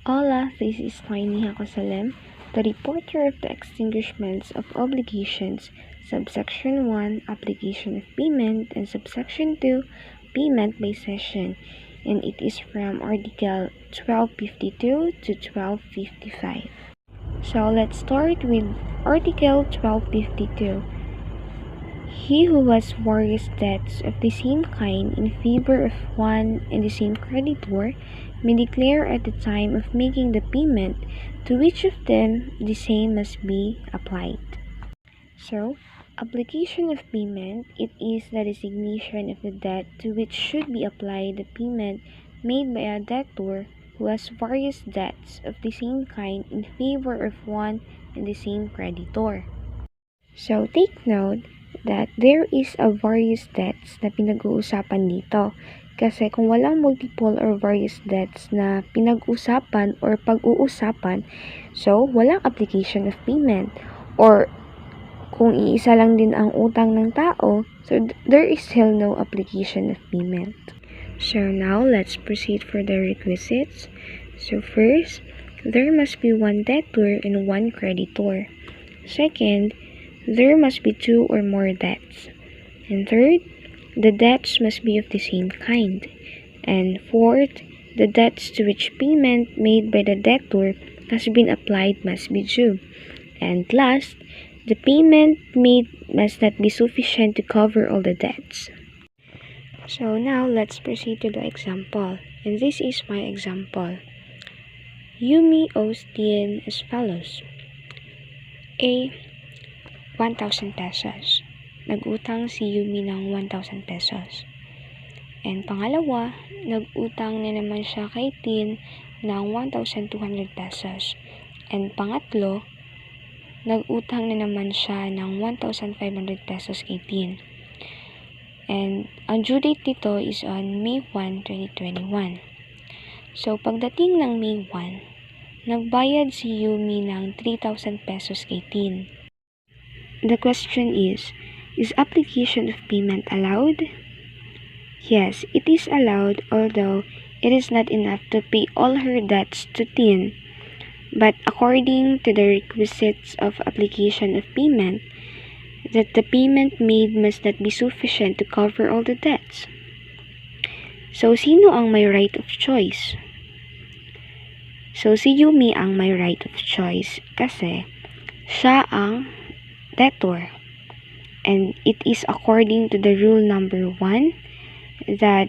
Hola, this is Tiny Hakosalem, the reporter of the extinguishments of obligations, Subsection 1, Application of Payment, and Subsection 2, Payment by Cession, and it is from Article 1252 to 1255. So let's start with Article 1252. He who has various debts of the same kind in favor of one and the same creditor may declare at the time of making the payment to which of them the same must be applied. So, application of payment, it is the designation of the debt to which should be applied the payment made by a debtor who has various debts of the same kind in favor of one and the same creditor. So, take note that there is a various debts na pinag-uusapan dito. Kasi kung walang multiple or various debts na pinag-usapan or pag-uusapan, so walang application of payment. Or kung iisa lang din ang utang ng tao, so there is still no application of payment. So now, let's proceed for the requisites. So first, there must be one debtor and one creditor. Second, there must be two or more debts. And third, the debts must be of the same kind. And fourth, the debts to which payment made by the debtor has been applied must be due. And last, the payment made must not be sufficient to cover all the debts. So now, let's proceed to the example. And this is my example. Yumi owes Tien as follows. A. 1,000 pesos. Nag-utang si Yumi ng 1,000 pesos. And pangalawa, nag-utang na naman siya kay Tin ng 1,200 pesos. And pangatlo, nag-utang na naman siya ng 1,500 pesos kay Tin. And ang due date nito is on May 1, 2021. So, pagdating ng May 1, nagbayad si Yumi ng 3,000 pesos kay Tin. The question is application of payment allowed? Yes, it is allowed, although it is not enough to pay all her debts to Tin. But according to the requisites of application of payment, that the payment made must not be sufficient to cover all the debts. So, sino ang may right of choice? So, si Yumi ang may right of choice kasi siya ang debtor. And it is according to the rule number 1 that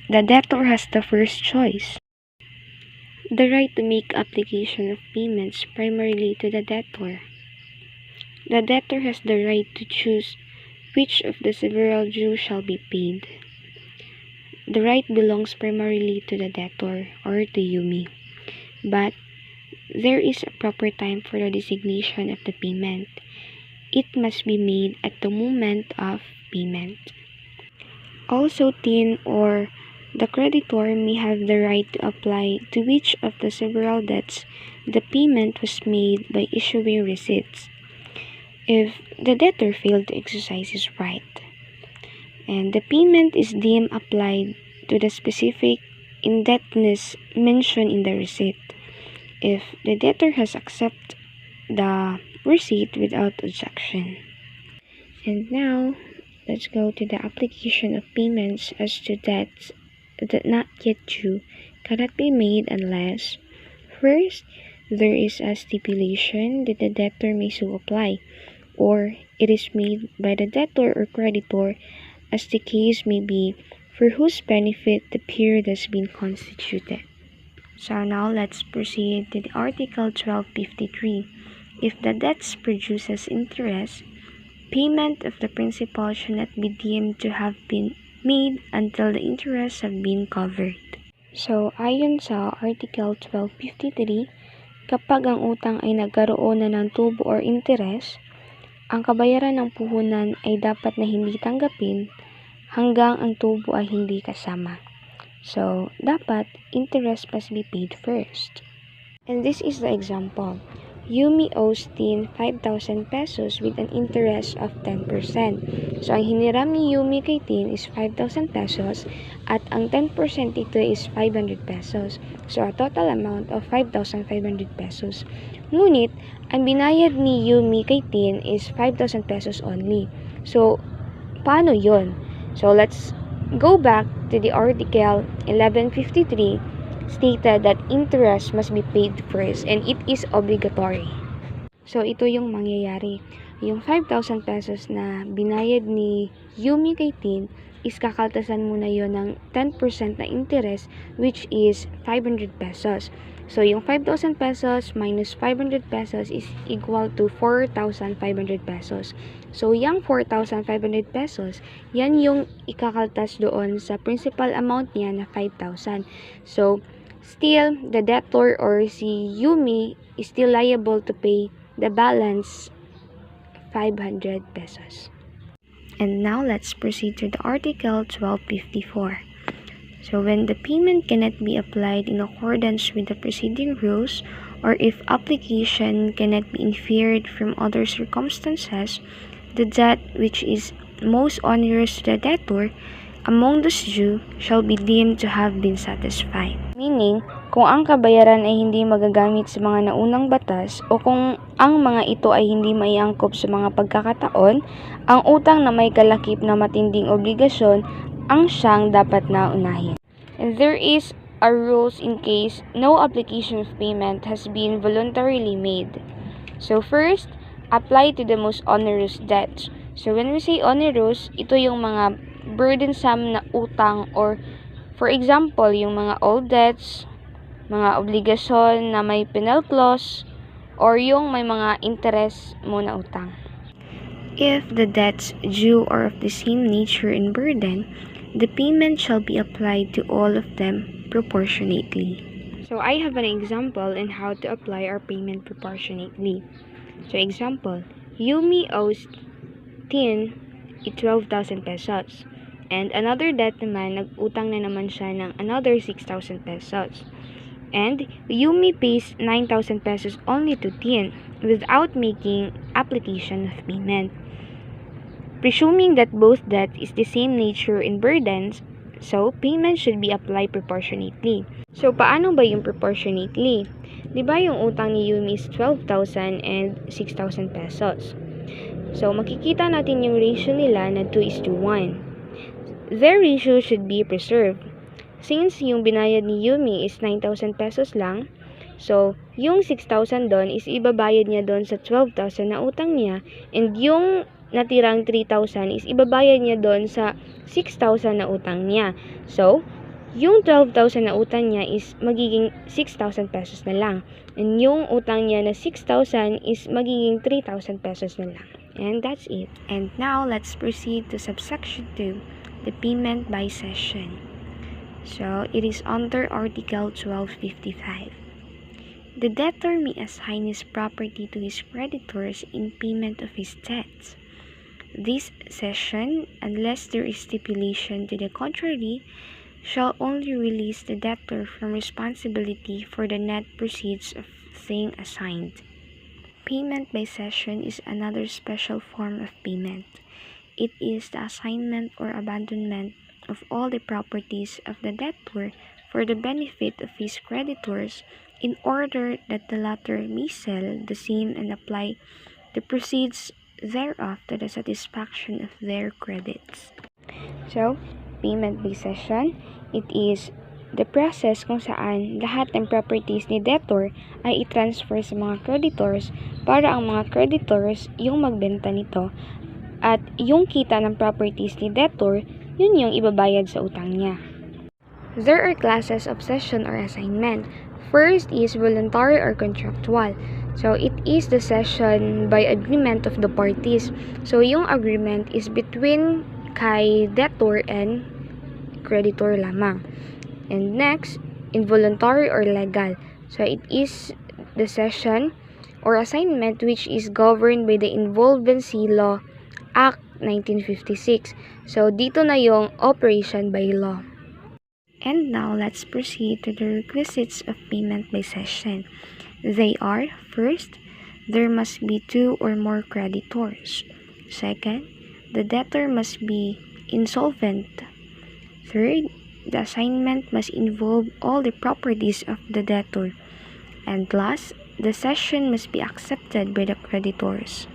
the debtor has the first choice. The right to make application of payments primarily to the debtor. The debtor has the right to choose which of the several dues shall be paid. The right belongs primarily to the debtor or to Yumi. But there is a proper time for the designation of the payment. It must be made at the moment of payment. Also, Tin or the creditor may have the right to apply to which of the several debts the payment was made by issuing receipts, if the debtor failed to exercise his right, and the payment is deemed applied to the specific indebtedness mentioned in the receipt, if the debtor has accepted the receipt without objection. And now, let's go to the application of payments as to debts that not yet due cannot be made unless, first, there is a stipulation that the debtor may so apply, or it is made by the debtor or creditor as the case may be, for whose benefit the period has been constituted. So now, let's proceed to the Article 1253. If the debts produces interest, payment of the principal should not be deemed to have been made until the interests have been covered. So, ayon sa Article 1253, kapag ang utang ay nagkaroon na ng tubo or interest, ang kabayaran ng puhunan ay dapat na hindi tanggapin hanggang ang tubo ay hindi kasama. So, dapat interest must be paid first. And this is the example. Yumi owes Tin 5,000 pesos with an interest of 10%. So, ang hiniram ni Yumi kay Tin is 5,000 pesos at ang 10% dito is 500 pesos. So, a total amount of 5,500 pesos. Ngunit, ang binayad ni Yumi kay Tin is 5,000 pesos only. So, paano yon? So, let's go back to the article 1153 stated that interest must be paid first and it is obligatory. So, ito yung mangyayari. Yung 5,000 pesos na binayad ni Yumi kay Tin is kakaltasan muna yon ng 10% na interest which is 500 pesos. So, yung 5,000 pesos minus 500 pesos is equal to 4,500 pesos. So, yung 4,500 pesos, yan yung ikakaltas doon sa principal amount niya na 5,000. So, still, the debtor or si Yumi is still liable to pay the balance 500 pesos. And now, let's proceed to the Article 1254. So, when the payment cannot be applied in accordance with the preceding rules, or if application cannot be inferred from other circumstances, the debt which is most onerous to the debtor among those due shall be deemed to have been satisfied. Meaning, kung ang kabayaran ay hindi magagamit sa mga naunang batas o kung ang mga ito ay hindi maiangkop sa mga pagkakataon, ang utang na may kalakip na matinding obligasyon ang siyang dapat na unahin. And there is a rules in case no application of payment has been voluntarily made. So first, apply to the most onerous debts. So when we say onerous, ito yung mga burdensome na utang or for example, yung mga old debts, mga obligasyon na may penal clause, or yung may mga interest mo na utang. If the debts due are of the same nature and burden, the payment shall be applied to all of them proportionately. So I have an example on how to apply our payment proportionately. So example, Yumi owes Tin 12,000 pesos. And another debt naman, nag-utang na naman siya ng another 6,000 pesos. And Yumi pays 9,000 pesos only to Tin without making application of payment. Presuming that both debt is the same nature and burdens, so payment should be applied proportionately. So paano ba yung proportionately? Diba yung utang ni Yumi is 12,000 and 6,000 pesos? So makikita natin yung ratio nila na 2:1. Their ratio should be preserved. Since yung binayad ni Yumi is 9,000 pesos lang, so yung 6,000 doon is ibabayad niya doon sa 12,000 na utang niya, and yung natirang 3,000 is ibabayad niya doon sa 6,000 na utang niya. So, yung 12,000 na utang niya is magiging 6,000 pesos na lang. And yung utang niya na 6,000 is magiging 3,000 pesos na lang. And that's it. And now, let's proceed to subsection 2, the payment by cession. So, it is under Article 1255. The debtor may assign his property to his creditors in payment of his debts. This cession, unless there is stipulation to the contrary, shall only release the debtor from responsibility for the net proceeds of thing assigned. Payment by cession is another special form of payment. It is the assignment or abandonment of all the properties of the debtor for the benefit of his creditors in order that the latter may sell the same and apply the proceeds thereof to the satisfaction of their credits. So, payment by cession, it is the process kung saan lahat ng properties ni debtor ay i-transfer sa mga creditors para ang mga creditors yung magbenta nito at yung kita ng properties ni debtor, yun yung ibabayad sa utang niya. There are classes of cession or assignment. First is voluntary or contractual. So, it is the cession by agreement of the parties. So, yung agreement is between kay debtor and creditor lamang. And next, involuntary or legal. So, it is the cession or assignment which is governed by the Insolvency Law Act 1956. So, dito na yung operation by law. And now, let's proceed to the requisites of payment by cession. They are, first, there must be two or more creditors. Second, the debtor must be insolvent. Third, the assignment must involve all the properties of the debtor. And last, the cession must be accepted by the creditors.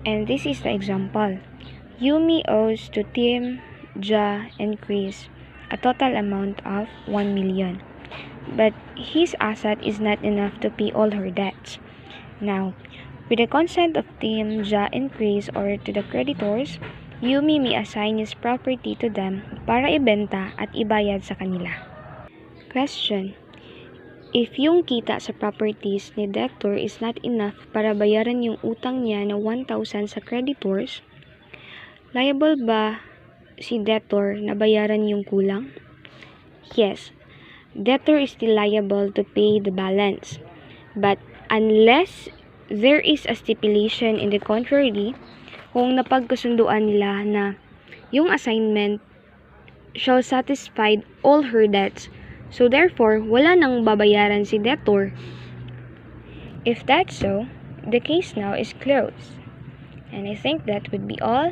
And this is the example. Yumi owes to Tim, Ja, and Chris a total amount of 1 million. But his asset is not enough to pay all her debts. Now, with the consent of Tim, Ja, and Chris or to the creditors, Yumi may assign his property to them para ibenta at ibayad sa kanila. Question: if yung kita sa properties ni debtor is not enough para bayaran yung utang niya na 1,000 sa creditors, liable ba si debtor na bayaran yung kulang? Yes, debtor is still liable to pay the balance. But unless there is a stipulation in the contrary, kung napagkasunduan nila na yung assignment shall satisfy all her debts, so therefore, wala nang babayaran si debtor. If that's so, the case now is closed. And I think that would be all.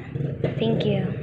Thank you.